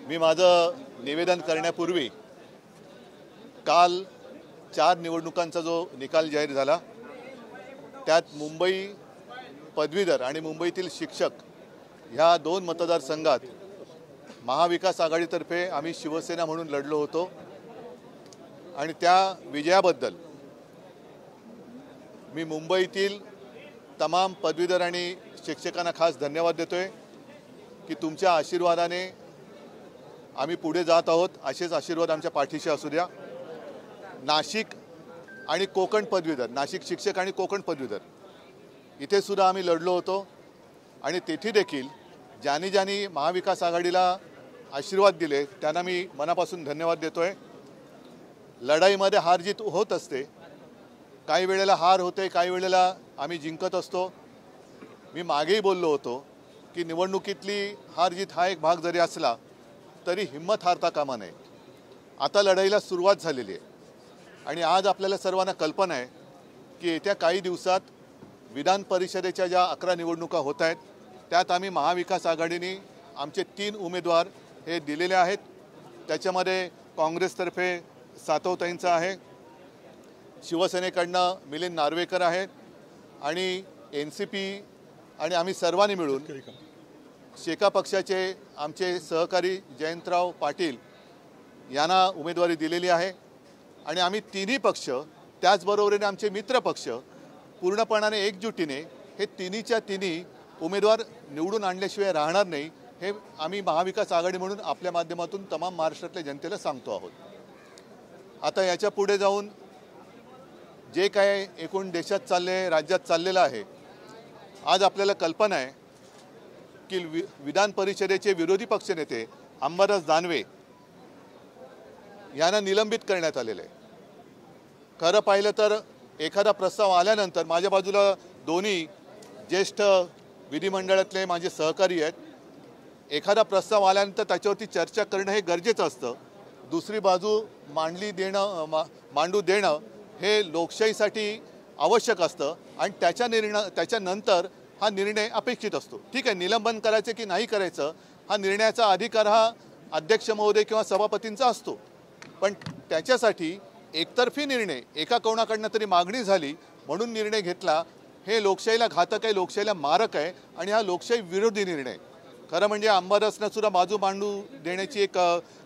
मी माझं निवेदन करण्यापूर्वी काल 4 निवडणुकांचा जो निकाल जाहीर झाला त्यात मुंबई पदवीधर आणि मुंबईतील शिक्षक ह्या 2 मतदारसंघात महाविकास आघाडीतर्फे आम्ही शिवसेना म्हणून लढलो होतो आणि त्या विजयाबद्दल मी मुंबईतील तमाम पदवीधर आणि शिक्षकांना खास धन्यवाद देतोय की तुमच्या आशीर्वादाने आम्ही पुढे जात आहोत। असेच आशीर्वाद आमच्या पाठीशी असू द्या। नाशिक आणि कोकण पदवीधर, नाशिक शिक्षक आणि कोकण पदवीधर इथे सुद्धा आम्ही लढलो होतो आणि तेथे देखील ज्यांनी महाविकास आघाडीला आशीर्वाद दिले त्यांना मी मनापासून धन्यवाद देतोय। लढाईमध्ये हार जीत होत असते, काही वेळेला हार होते, काही वेळेला आम्ही जिंकत असतो। मी मागेही बोललो होतो की निवडणुकीतली हार जीत हा एक भाग जरी असला तरी हिम्मत हारता कामा नये। आता लढाईला सुरुवात झालेली आहे आणि आज आपल्याला सर्वांना कल्पना आहे की येत्या काही दिवसात विधान परिषदेच्या ज्या 11 निवडणुका होत आहेत त्यात आम्ही महाविकास आघाडीने आमचे 3 उमेदवार हे दिलेले आहेत। त्याच्यामध्ये काँग्रेसतर्फे सातवताईंचा आहे, शिवसेनेकडनं मिलिंद नार्वेकर आहेत आणि NCP आणि आम्ही सर्वांनी मिळून शेका पक्षाचे आमचे सहकारी जयंतराव पाटील यांना उमेदवारी दिलेली आहे आणि आम्ही तिन्ही पक्ष त्याचबरोबरीने आमचे मित्र पक्ष पूर्णपणाने एकजुटीने हे तिन्हीच्या तिन्ही उमेदवार निवडून आणल्याशिवाय राहणार नाही हे आम्ही महाविकास आघाडी म्हणून आपल्या माध्यमातून तमाम महाराष्ट्रातल्या जनतेला सांगतो आहोत। आता याच्या पुढे जाऊन जे काय एकूण देशात चालले, राज्यात चाललेलं आहे, आज आपल्याला कल्पना आहे की विधान परिषदेचे विरोधी पक्षनेते अंबादास दानवे यांना निलंबित करण्यात आलेले आहे। खरं पाहिलं तर एखादा प्रस्ताव आल्यानंतर माझ्या बाजूला दोन्ही ज्येष्ठ विधिमंडळातले माझे सहकारी आहेत। एखादा प्रस्ताव आल्यानंतर त्याच्यावरती चर्चा करणं हे गरजेचं असतं। दुसरी बाजू मांडू देणं हे लोकशाहीसाठी आवश्यक असतं आणि त्याच्यानंतर हा निर्णय अपेक्षित असतो। ठीक आहे, निलंबन करायचं की नाही करायचं हा निर्णयाचा अधिकार हा अध्यक्ष महोदय किंवा सभापतींचा असतो, पण त्याच्यासाठी एकतर्फी निर्णय एका कोणाकडनं तरी मागणी झाली म्हणून निर्णय घेतला हे लोकशाहीला घातक आहे, लोकशाहीला मारक आहे आणि हा लोकशाही विरोधी निर्णय। खरं म्हणजे अंबादासनं सुद्धा बाजू मांडू देण्याची एक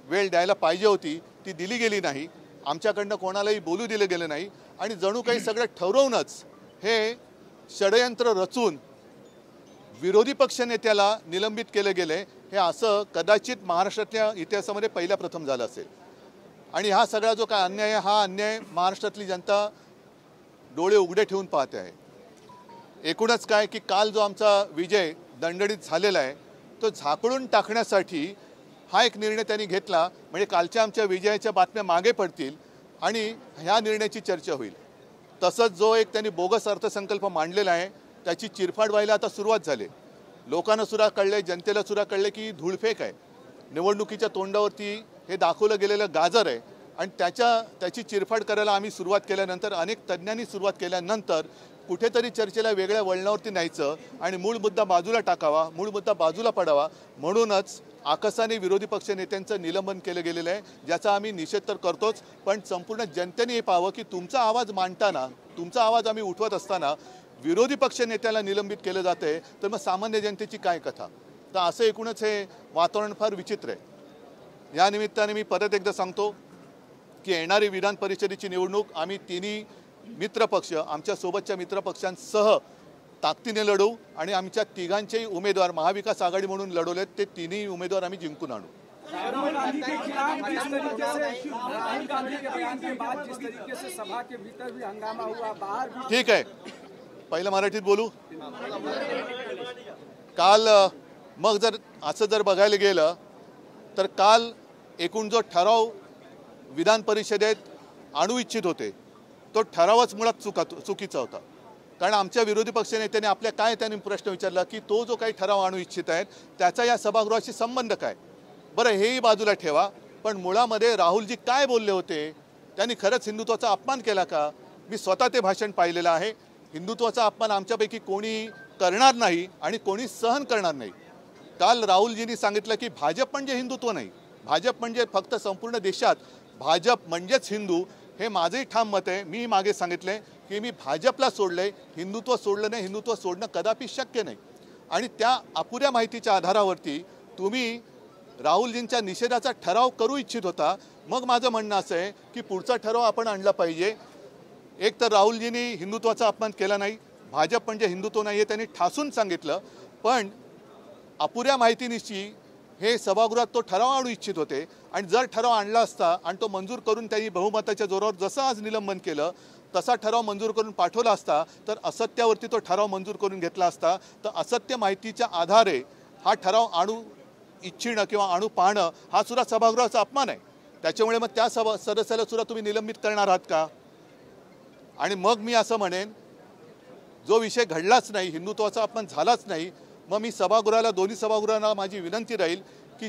वेळ द्यायला पाहिजे होती, ती दिली गेली नाही। आमच्याकडनं कोणालाही बोलू दिलं गेलं नाही आणि जणू काही सगळं ठरवूनच हे षडयंत्र रचून विरोधी पक्षनेत्याला निलंबित केले गेले हे असं कदाचित महाराष्ट्रातल्या इतिहासामध्ये पहिल्या प्रथम झालं असेल। आणि हा सगळा जो काय अन्याय आहे हा अन्याय महाराष्ट्रातली जनता डोळे उघडे ठेवून पाहते आहे। एकूणच काय की काल जो आमचा विजय दणदणीत झालेला आहे तो झाकळून टाकण्यासाठी हा एक निर्णय त्यांनी घेतला, म्हणजे कालच्या आमच्या विजयाच्या बातम्या मागे पडतील आणि ह्या निर्णयाची चर्चा होईल। तसंच जो एक त्यांनी बोगस अर्थसंकल्प मांडलेला आहे त्याची चिरफाड व्हायला आता सुरुवात झाली। लोकांना सुद्धा कळले, जनतेला सुद्धा कळले की धूळफेक आहे, निवडणुकीच्या तोंडावरती हे दाखवलं गेलेलं गाजर आहे आणि त्याची चिरफाड करायला आम्ही सुरुवात केल्यानंतर, अनेक तज्ज्ञांनी सुरुवात केल्यानंतर कुठेतरी चर्चेला वेगळ्या वळणावरती न्यायचं आणि मूळ मुद्दा बाजूला टाकावा, मूळ मुद्दा बाजूला पडावा म्हणूनच आकसाने विरोधी पक्ष नेत्यांचं निलंबन केलं गेलेलं आहे, ज्याचा आम्ही निषेध तर करतोच, पण संपूर्ण जनतेने हे पाहावं की तुमचा आवाज मांडताना, तुमचा आवाज आम्ही उठवत असताना विरोधी पक्ष नेत्याला निलंबित केलं जाते तर मग सामान्य जनतेची काय कथा। तर असं एकूणच हे वातावरण फार विचित्र आहे। या निमित्ताने मी परत एकदा सांगतो की येणारी विधान परिषदेची निवडणूक आम्ही तिन्ही मित्रपक्ष आमच्या सोबतच्या मित्रपक्षांसह ताकदीने लढू आणि आमच्या तिघांचेही उमेदवार महाविकास आघाडी म्हणून लढवलेत ते तिन्ही उमेदवार आम्ही जिंकून आणू। ठीक आहे, पहिलं मराठीत बोलू। काल मग जर बघायला गेलं तर काल एकूण जो ठराव विधान परिषदेत आणू इच्छित होते तो ठरावच मुळात चुकीचा होता। कारण आमच्या विरोधी पक्षनेत्याने त्यांनी प्रश्न विचारला की तो जो काही ठराव आणू इच्छित आहेत त्याचा या सभागृहाशी संबंध काय। बरं, हेही बाजूला ठेवा, पण मुळामध्ये राहुलजी काय बोलले होते, त्यांनी खरंच हिंदुत्वाचा अपमान केला का? मी स्वतः ते भाषण पाहिलेलं आहे। हिंदुत्वाचा अपमान आमच्यापैकी कोणी करणार नाही आणि कोणी सहन करणार नाही। काल राहुलजींनी सांगितलं की भाजप म्हणजे हिंदुत्व नाही, भाजप म्हणजे फक्त संपूर्ण देशात भाजप म्हणजेच हिंदू, हे माझंही ठाम मत आहे. मी मागे सांगितले की मी भाजपला सोडले, हिंदुत्व सोडलं नाही. हिंदुत्व सोडणं कदापि शक्य नाही. आणि त्या अपुऱ्या माहितीच्या आधारावरती तुम्ही राहुलजींच्या निषेधाचा ठराव करू इच्छित होता. मग माझं म्हणणं असं आहे की पुढचा ठराव आपण आणला पाहिजे. एक तर राहुलजींनी हिंदुत्वाचा अपमान केला नाही, भाजप म्हणजे हिंदुत्व नाही हे त्यांनी ठासून सांगितलं. पण अपुऱ्या माहितीनिशी हे सभागृहात तो ठराव आणू इच्छित होते. आणि जर ठराव आणला असता आणि तो मंजूर करून त्यांनी बहुमताच्या जोरावर जसं आज निलंबन केलं तसा ठराव मंजूर करून पाठवला असता तर असत्यावरती तो ठराव मंजूर करून घेतला असता. तर असत्य माहितीच्या आधारे हा ठराव आणू इच्छिणं किंवा आणू पाहणं हा सुद्धा सभागृहाचा अपमान आहे. त्याच्यामुळे मग त्या सदस्याला सुद्धा तुम्ही निलंबित करणार आहात का? आणि मग मी असं म्हणेन, जो विषय घडलाच नाही, हिंदुत्वाचा अपमान झालाच नाही, मग मी सभागृहाला, दोन्ही सभागृहांना माझी विनंती राहील की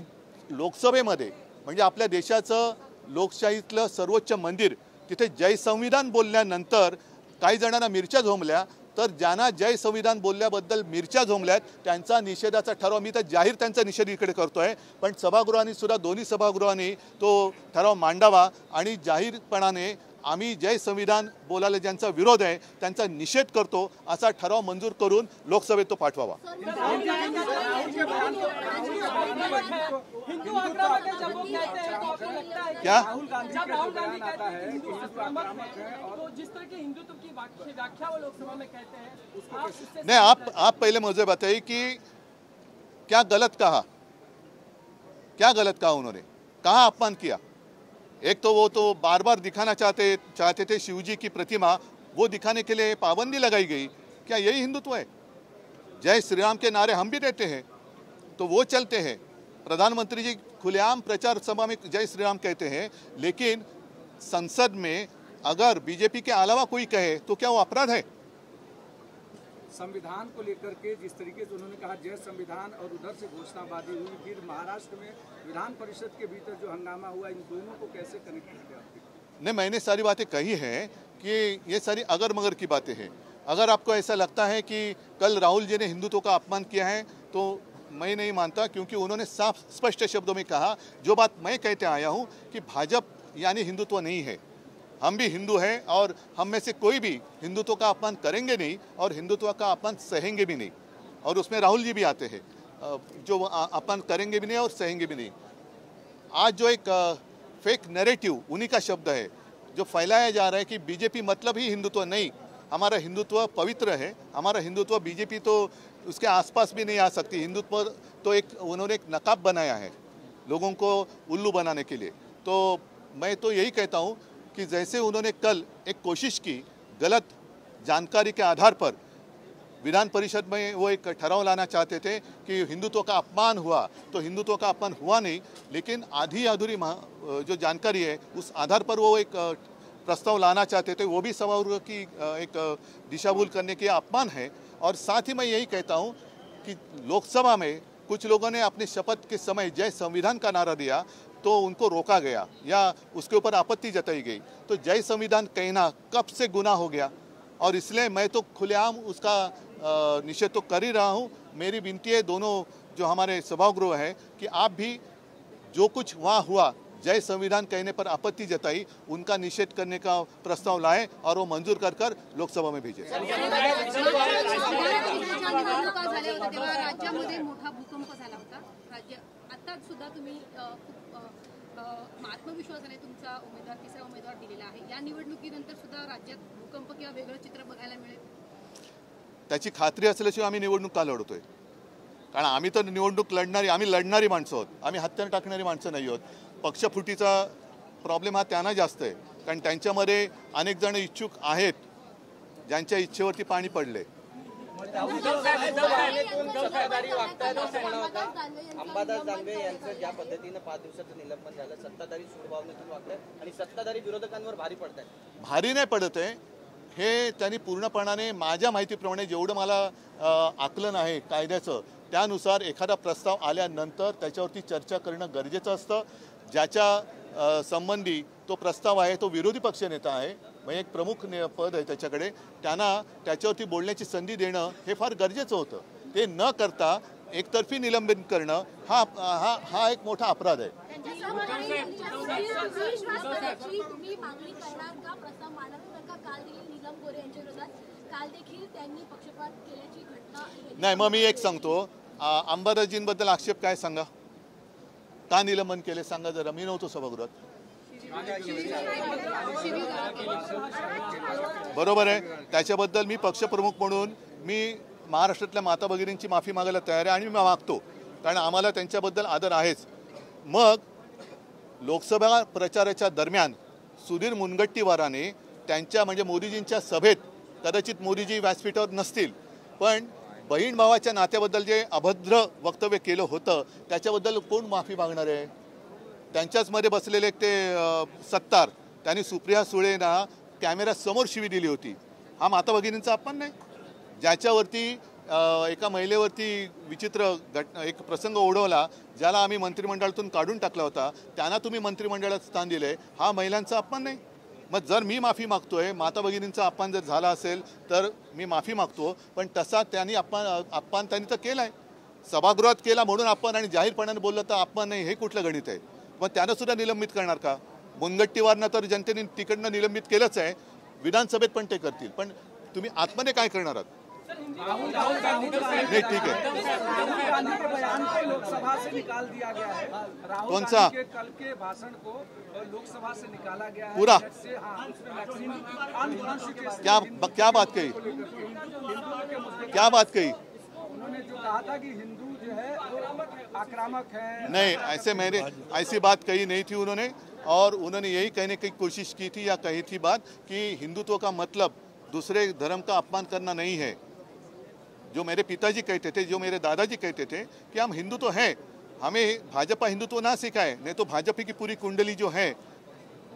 लोकसभेमध्ये म्हणजे आपल्या देशाचं लोकशाहीतलं सर्वोच्च मंदिर, तिथे जय संविधान बोलल्यानंतर काही जणांना मिरच्या झोंबल्या, तर ज्यांना जय संविधान बोलल्याबद्दल मिरच्या झोंबल्यात त्यांचा निषेधाचा ठराव, मी तर जाहीर त्यांचा निषेध इकडे करतोय, पण सभागृहांनी सुद्धा, दोन्ही सभागृहांनी तो ठराव मांडावा आणि जाहीरपणाने आम्ही जय संविधान बोलायला ज्यांचा विरोध आहे त्यांचा निषेध करतो असा ठराव मंजूर करून लोकसभेत तो पाठवावा. क्या नहीं, आप पहले मुझे बताइए कि क्या गलत कहा उन्होंने, कहाँ अपमान किया? एक तो वो तो बार बार दिखाना चाहते थे शिवजी की प्रतिमा, वो दिखाने के लिए पाबंदी लगाई गई. क्या यही हिंदुत्व है? जय श्री राम के नारे हम भी देते हैं तो वो चलते हैं. प्रधानमंत्री जी खुलेआम प्रचार सभा में जय श्री राम कहते हैं, लेकिन संसद में अगर बीजेपी के अलावा कोई कहे तो क्या वो अपराध है? संविधान को लेकर के जिस तरीके से उन्होंने कहा जय संविधान और उधर से घोषणाबाजी हुई, फिर महाराष्ट्र में विधान परिषद के भीतर जो हंगामा हुआ, इन दोनों को कैसे कनेक्ट किया? नहीं, मैंने सारी बातें कही हैं कि ये सारी अगर मगर की बातें हैं. अगर आपको ऐसा लगता है कि कल राहुल जी ने हिंदुत्व का अपमान किया है तो मैं नहीं मानता, क्योंकि उन्होंने साफ स्पष्ट शब्दों में कहा जो बात मैं कहते आया हूँ कि भाजपा यानी हिंदुत्व नहीं है. हम भी हिंदू हैं और हम में से कोई भी हिंदुत्व का अपमान करेंगे नहीं और हिंदुत्व का अपमान सहेंगे भी नहीं. और उसमें राहुल जी भी आते हैं जो अपमान करेंगे भी नहीं और सहेंगे भी नहीं. आज जो एक फेक नैरेटिव उन्हीं का शब्द है जो फैलाया जा रहा है कि बीजेपी मतलब ही हिंदुत्व, नहीं, हमारा हिंदुत्व पवित्र है. हमारा हिंदुत्व, बीजेपी तो उसके आसपास भी नहीं आ सकती. हिंदुत्व तो एक उन्होंने एक नकाब बनाया है लोगों को उल्लू बनाने के लिए. तो मैं तो यही कहता हूँ कि जैसे उन्होंने कल एक कोशिश की गलत जानकारी के आधार पर, विधान परिषद में वो एक ठराव लाना चाहते थे कि हिंदुत्व का अपमान हुआ, तो हिंदुत्व का अपमान हुआ नहीं, लेकिन आधी अधूरी जो जानकारी है उस आधार पर वो एक प्रस्ताव लाना चाहते थे. वो भी सभागृह की एक दिशाभूल करने के अपमान है. और साथ ही मैं यही कहता हूँ कि लोकसभा में कुछ लोगों ने अपनी शपथ के समय जय संविधान का नारा दिया तो उनको रोका गया या उसके ऊपर आपत्ति जताई गई. तो जय संविधान कहना कब से गुनाह हो गया, और इसलिए मैं तो खुलेआम उसका निषेध तो कर ही रहा हूँ. मेरी विनती है दोनों जो हमारे सभागृह है कि आप भी जो कुछ वहाँ हुआ, जय संविधान कहने पर आपत्ति जताई, उनका निषेध करने का प्रस्ताव लाएं और वो मंजूर कर लोकसभा में भेजें. राज्यामध्ये मोठा भूकंप झाला होता. राज्य आता सुद्धा तुम्ही आत्मविश्वासाने तुमचा उमेदवार, तिसरा उमेदवार दिलेला आहे. या निवडणुकीनंतर सुद्धा राज्यात भूकंप किंवा वेगळं चित्र बघायला मिळेल त्याची खात्री असल्याशिवाय आम्ही निवडणूक का लढतोय? कारण आम्ही तर निवडणूक आम्ही लढणारी माणसं आहोत. आम्ही हत्यार टाकणारी माणसं नाही आहोत. पक्षफुटीचा प्रॉब्लेम हा त्यांना जास्त आहे, कारण त्यांच्यामध्ये अनेक जण इच्छुक आहेत ज्यांच्या इच्छेवरती पाणी पडले. अंबादास दानवे यांचं ज्या पद्धतीने 5 दिवसाचं निलंबन झालं, सत्ताधारी सूडभावनेतून वागताय आणि सत्ताधारी विरोधकांवर भारी पडताय. भारी नाही पडत आहे हे त्यांनी पूर्णपणाने, माझ्या माहितीप्रमाणे जेवढं मला आकलन आहे कायद्याचं त्यानुसार एखादा प्रस्ताव आल्यानंतर त्याच्यावरती चर्चा करणं गरजेचं असतं. ज्याच्या संबंधी तो प्रस्ताव आहे तो विरोधी पक्षनेता आहे, म्हणजे एक प्रमुख पद आहे त्याच्याकडे, त्यांना त्याच्यावरती बोलण्याची संधी देणं हे फार गरजेचं होतं. ते न करता एकतर्फी निलंबन करणं हा हा हा एक मोठा अपराध आहे. तुम्ही मागणी करणार का, प्रस्ताव मांडणार का? काल देखील नीलम गोरे यांच्या विरोधात काल देखील त्यांनी पक्षपात केल्याची घटना. नाही, मग मी एक सांगतो, अंबादासजींबद्दल आक्षेप काय सांगा, का निलंबन केले सांगा जरा. मी नव्हतो सभागृहात. बरोबर आहे. त्याच्याबद्दल मी पक्षप्रमुख म्हणून मी महाराष्ट्रातल्या माता भगिनींची माफी मागायला तयार आहे आणि मी मागतो, कारण आम्हाला त्यांच्याबद्दल आदर आहेच. मग लोकसभा प्रचाराच्या दरम्यान सुधीर मुनगंटीवाराने त्यांच्या म्हणजे मोदीजींच्या सभेत, कदाचित मोदीजी व्यासपीठावर नसतील, पण बहीण भावाच्या नात्याबद्दल जे अभद्र वक्तव्य केलं होतं त्याच्याबद्दल कोण माफी मागणार आहे? त्यांच्याच मध्ये बसलेले ते सत्तार, त्यांनी सुप्रिया सुळेंना कॅमेऱ्यासमोर शिवी दिली होती. हा माता भगिनींचा अपमान नाही? ज्याच्यावरती एका महिलेवरती विचित्र एक प्रसंग ओढवला, ज्याला आम्ही मंत्रिमंडळातून काढून टाकला होता, त्यांना तुम्ही मंत्रिमंडळात स्थान दिले, हा महिलांचा अपमान नाही? मग जर मी माफी मागतोय, माता भगिनींचा अपमान जर झाला असेल तर मी माफी मागतो, पण तसा त्यांनी अपमान त्यांनी तर केलाय. सभागृहात केला म्हणून अपमान आणि जाहीरपणाने बोललं तर अपमान नाही, हे कुठलं गणित आहे? मग त्यांना सुद्धा निलंबित करणार का? मुनगंटीवारनं तर जनतेने तिकडनं निलंबित केलंच आहे, विधानसभेत पण ते करतील, पण तुम्ही आतमध्ये काय करणार आहात? नहीं, ठीक है. राहुल गांधी के बयान को लोकसभा से निकाल दिया गया है. राहुल कौन सा? गांधी के कल के भाषण को लोकसभा से निकाला गया है पूरा? क्या बात कही? क्या बात कही? उन्होंने जो कहा था कि हिंदू जो है वो आक्रामक है. नहीं, ऐसी बात कही नहीं थी उन्होंने. और उन्होंने यही कहने की कोशिश की थी या कही थी बात कि हिंदुत्व का मतलब दूसरे धर्म का अपमान करना नहीं है. जो मेरे पिताजी कहते थे, जो मेरे दादाजी कहते थे कि हम हिंदू तो हैं, हमें भाजपा हिंदुत्व ना सिखाए, नहीं तो भाजपा की पूरी कुंडली जो है,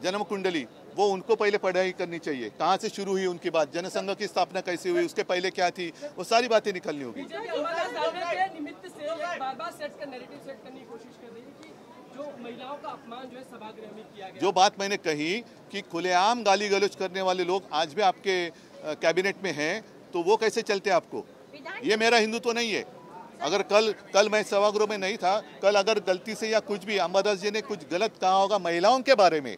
जन्म कुंडली, वो उनको पहले पढ़ाई करनी चाहिए. कहाँ से शुरू हुई उनकी बात, जनसंघ की स्थापना कैसे हुई, उसके पहले क्या थी, वो सारी बातें निकलनी होगी. निमित्त से बार-बार सेट करने की कोशिश कर रही है कि जो महिलाओं का अपमान जो है सभागृह में किया गया. जो बात मैंने कही कि खुलेआम गाली गलौज करने वाले लोग आज भी आपके कैबिनेट में हैं, तो वो कैसे चलते आपको? ये मेरा हिंदुत्व नहीं है. अगर कल मैं सभागृह में नहीं था, कल अगर गलती से या कुछ भी अंबादास जी ने कुछ गलत कहा होगा महिलाओं के बारे में,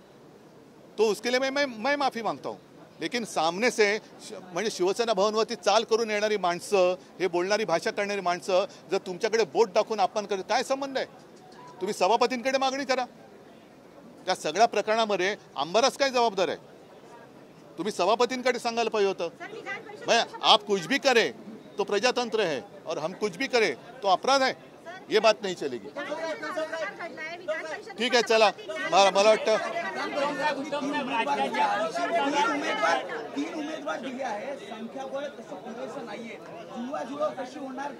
तो उसके लिए मैं माफी मागता हूँ. लेकिन सामने से म्हणजे शिवसेना भवनवरती चाल करून येणारी माणसं, हे बोलणारी भाषा करणारी माणसं जर तुमच्याकडे बोट दाखवून अपमान करत, काय संबंध आहे? तुम्ही सभापतींकडे मागणी करा. त्या सगळ्या प्रकरणामध्ये अंबादास काय जबाबदार आहे? तुम्ही सभापतींकडे सांगायला पाहिजे होतं. भाई, आप कुछ भी करे तो प्रजातंत्र है और हम कुछ भी करें तो अपराध है, ये बात नहीं चलेगी. ठीक है, चला. मला वाटतं 3 उमेदवार दिले आहे, संख्याबळ तसं पुरेसं नाहीये. जुळवाजुळव कशी होणार,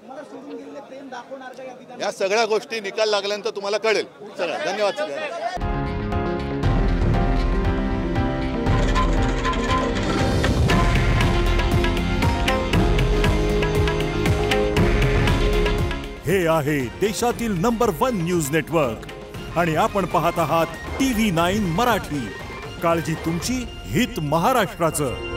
मला सोडून गेलेले प्रेम दाखवणार का या विधान? या सगळ्या गोष्टी निकाल लागल्यानंतर तुम्हाला कळेल. चला, धन्यवाद. हे आहे देशातील नंबर 1 न्यूज नेटवर्क आणि आपण पाहत आहात TV9 मराठी. काळजी तुमची, हित महाराष्ट्राचं.